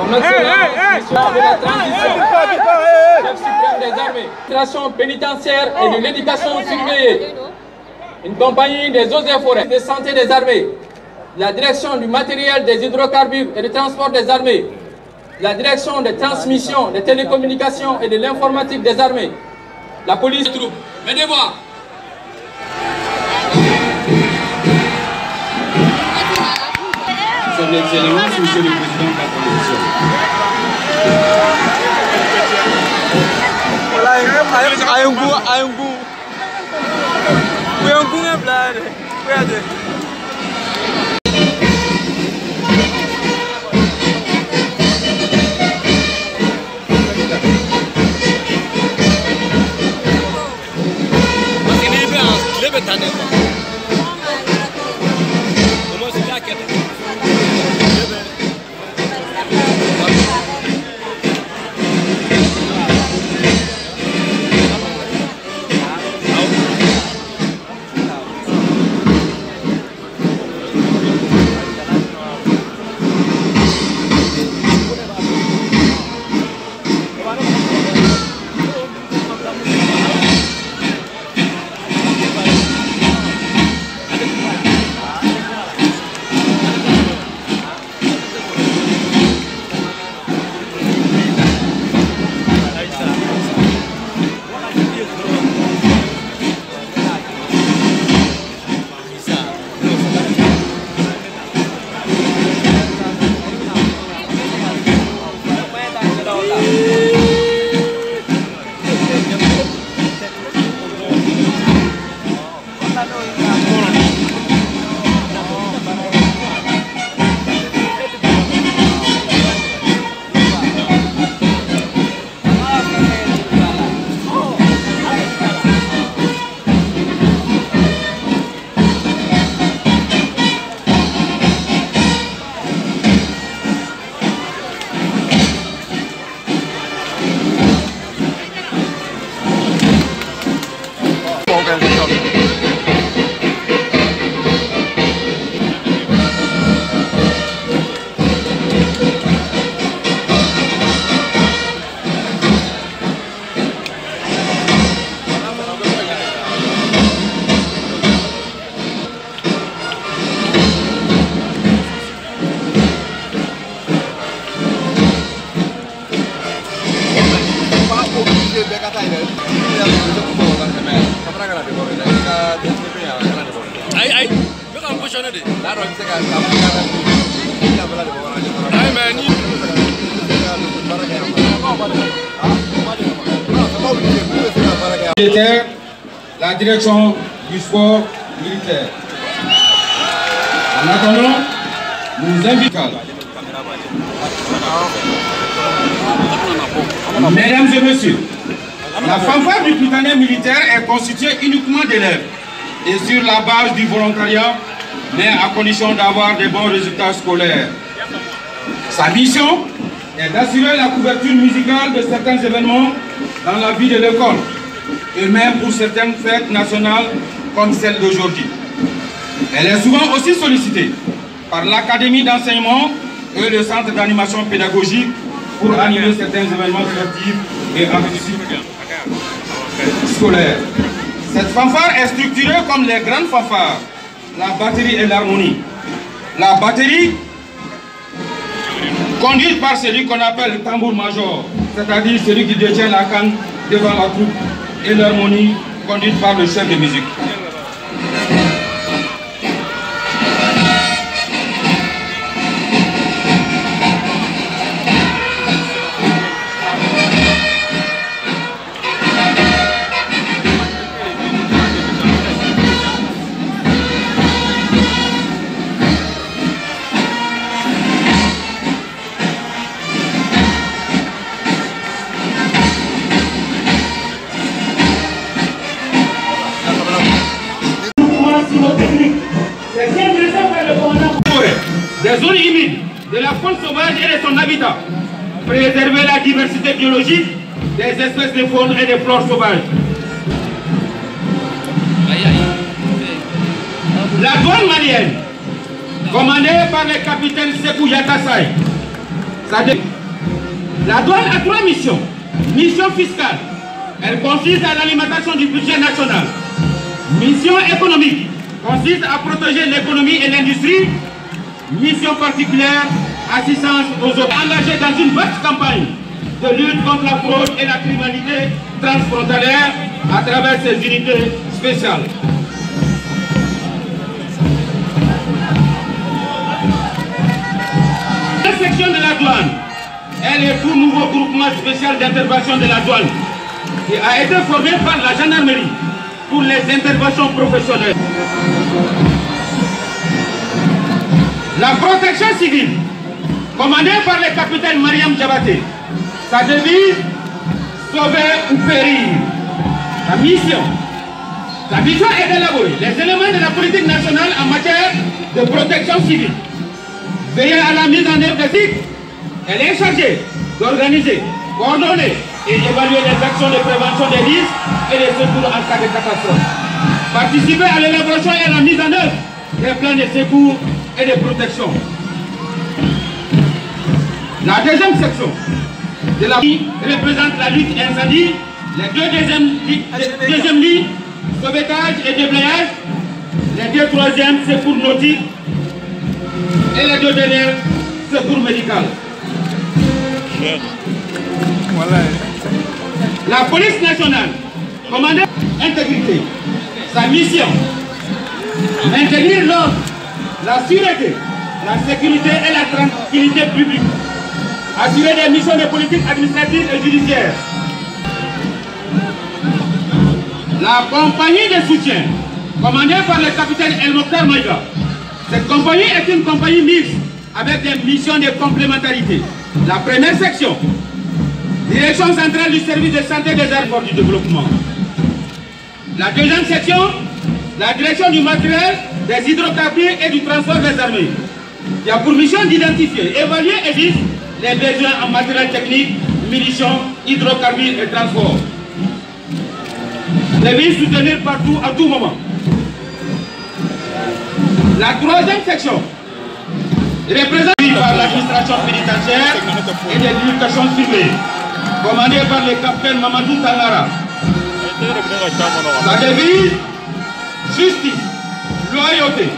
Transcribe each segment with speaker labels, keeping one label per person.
Speaker 1: Son Excellence, Monsieur de la Transition, chef suprême des armées, l'administration pénitentiaire et de l'éducation surveillée, une compagnie des eaux et forêts, de santé des armées, la direction du matériel des hydrocarbures et du transport des armées, la direction des transmissions, des télécommunications et de l'informatique des armées, la police des troupes. Mes devoirs.
Speaker 2: Son Excellence, Monsieur le Président de la Transition.
Speaker 3: Militaire, la direction du sport militaire. En attendant, nous invitons. Mesdames et messieurs, la fanfare du Prytanée militaire est constituée uniquement d'élèves et sur la base du volontariat, mais à condition d'avoir de bons résultats scolaires. Sa mission est d'assurer la couverture musicale de certains événements dans la vie de l'école, et même pour certaines fêtes nationales comme celle d'aujourd'hui. Elle est souvent aussi sollicitée par l'académie d'enseignement et le centre d'animation pédagogique pour animer certains événements sportifs et artistiques scolaires. Cette fanfare est structurée comme les grandes fanfares, la batterie et l'harmonie. La batterie, conduite par celui qu'on appelle le tambour-major, c'est-à-dire celui qui détient la canne devant la troupe, et l'harmonie, conduite par le chef de musique. Des zones humides, de la faune sauvage et de son habitat. Préserver la diversité biologique des espèces de faune et de flore sauvages. La douane malienne, commandée par le capitaine Sekou Yatassay, La douane a 3 missions. Mission fiscale, elle consiste à l'alimentation du budget national. Mission économique, consiste à protéger l'économie et l'industrie. Mission particulière, assistance aux autres. Engagés dans une vaste campagne de lutte contre la fraude et la criminalité transfrontalière à travers ces unités spéciales. La section de la douane, elle est tout nouveau groupement spécial d'intervention de la douane qui a été formé par la gendarmerie pour les interventions professionnelles. La protection civile, commandée par le capitaine Mariam Diabaté, sa devise, sauver ou périr. Sa mission est d'élaborer les éléments de la politique nationale en matière de protection civile. Veiller à la mise en œuvre des cycles, elle est chargée d'organiser, coordonner et évaluer les actions de prévention des risques et des secours en cas de catastrophe. Participer à l'élaboration et à la mise en œuvre des plans de secours et de protection. La deuxième section de la ligne représente la lutte incendie, les deux deuxièmes lignes, sauvetage et déblayage, les deux troisièmes, secours nautique et les deux dernières, secours médical. La police nationale, commandée intégrité, sa mission, maintenir l'ordre, la sûreté, la sécurité et la tranquillité publique, assurer des missions de politique administrative et judiciaire. La compagnie de soutien, commandée par le capitaine El Mokhtar Maïga. Cette compagnie est une compagnie mixte avec des missions de complémentarité. La première section, direction centrale du service de santé des armes du développement. La deuxième section, la direction du matériel, des hydrocarbures et du transport des armées. Il y a pour mission d'identifier, évaluer et vivre les besoins en matériel technique, munitions, hydrocarbures et transport. Les villes soutenir partout, à tout moment. La troisième section, représentée par l'administration pénitentiaire et des éducations privées, commandée par le capitaine Mamadou Tangara. Sa devise, justice, loyauté,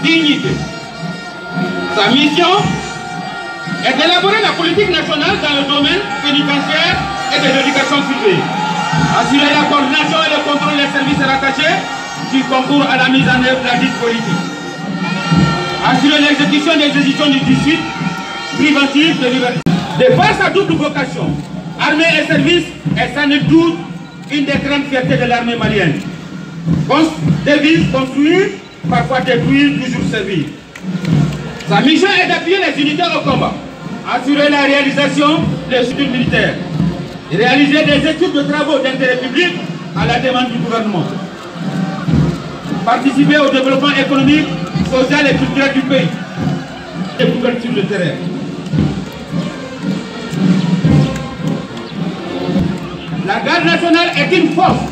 Speaker 3: dignité. Sa mission est d'élaborer la politique nationale dans le domaine pénitentiaire et de l'éducation privée. Assurer la coordination et le contrôle des services rattachés qui concourent à la mise en œuvre de la dite politique. Assurer l'exécution des décisions du 18 préventive de liberté. De par sa double vocation, armée et service est sans nul doute une des grandes fiertés de l'armée malienne. Devise construire, parfois détruire, toujours servir. Sa mission est d'appuyer les unités au combat, assurer la réalisation des structures militaires, réaliser des études de travaux d'intérêt public à la demande du gouvernement, participer au développement économique, social et culturel du pays, et couverture de terrain. La garde nationale est une force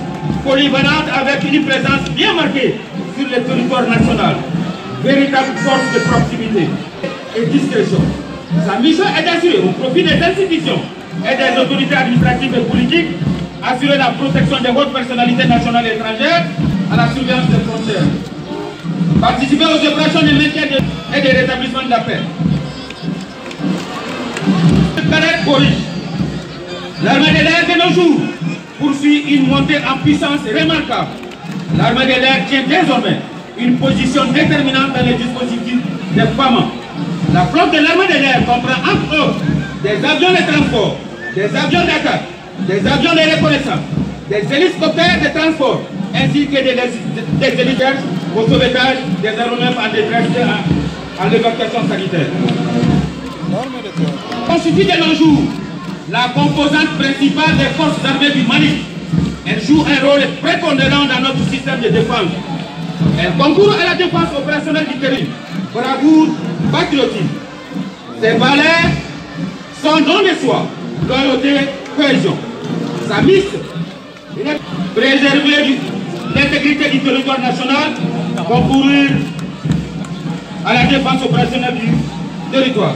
Speaker 3: polyvalente avec une présence bien marquée sur le territoire national, véritable force de proximité et discrétion. Sa mission est d'assurer au profit des institutions et des autorités administratives et politiques, assurer la protection des hautes personnalités nationales et étrangères à la surveillance des frontières, participer aux opérations de maintien et de rétablissement de la paix. L'armée de l'air de nos jours poursuit une montée en puissance remarquable. L'armée de l'air tient désormais une position déterminante dans les dispositifs de FAMA. La flotte de l'armée de l'air comprend entre autres des avions de transport, des avions d'attaque, des avions de reconnaissance, des hélicoptères de transport, ainsi que des hélicoptères au sauvetage des aéronefs en détresse à l'évacuation sanitaire. Constitue de nos jours la composante principale des forces armées du Mali. Elle joue un rôle prépondérant dans notre système de défense. Elle concourt à la défense opérationnelle du territoire. Bravoure, patriotisme. Ses valeurs sont don de soi, loyauté, cohésion. Sa mission est préserver l'intégrité du territoire national, concourir à la défense opérationnelle du territoire.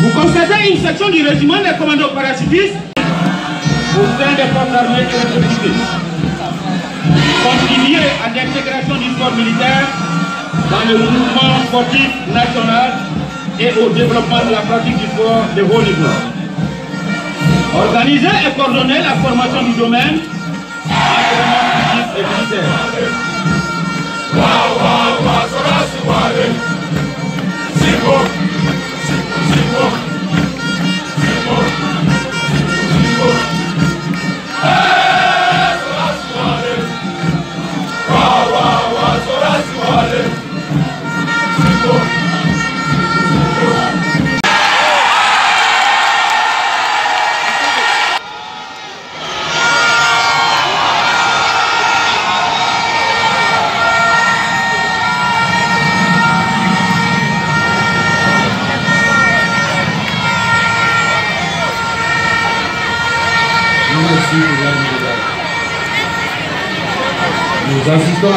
Speaker 3: Vous constatez une section du régiment des commandos parachutistes au sein des forces armées et républicaines. Contribuer à l'intégration du sport militaire dans le mouvement sportif national et au développement de la pratique du sport de haut niveau. Organiser et coordonner la formation du domaine entraînement physique et militaire.
Speaker 2: Nous assistons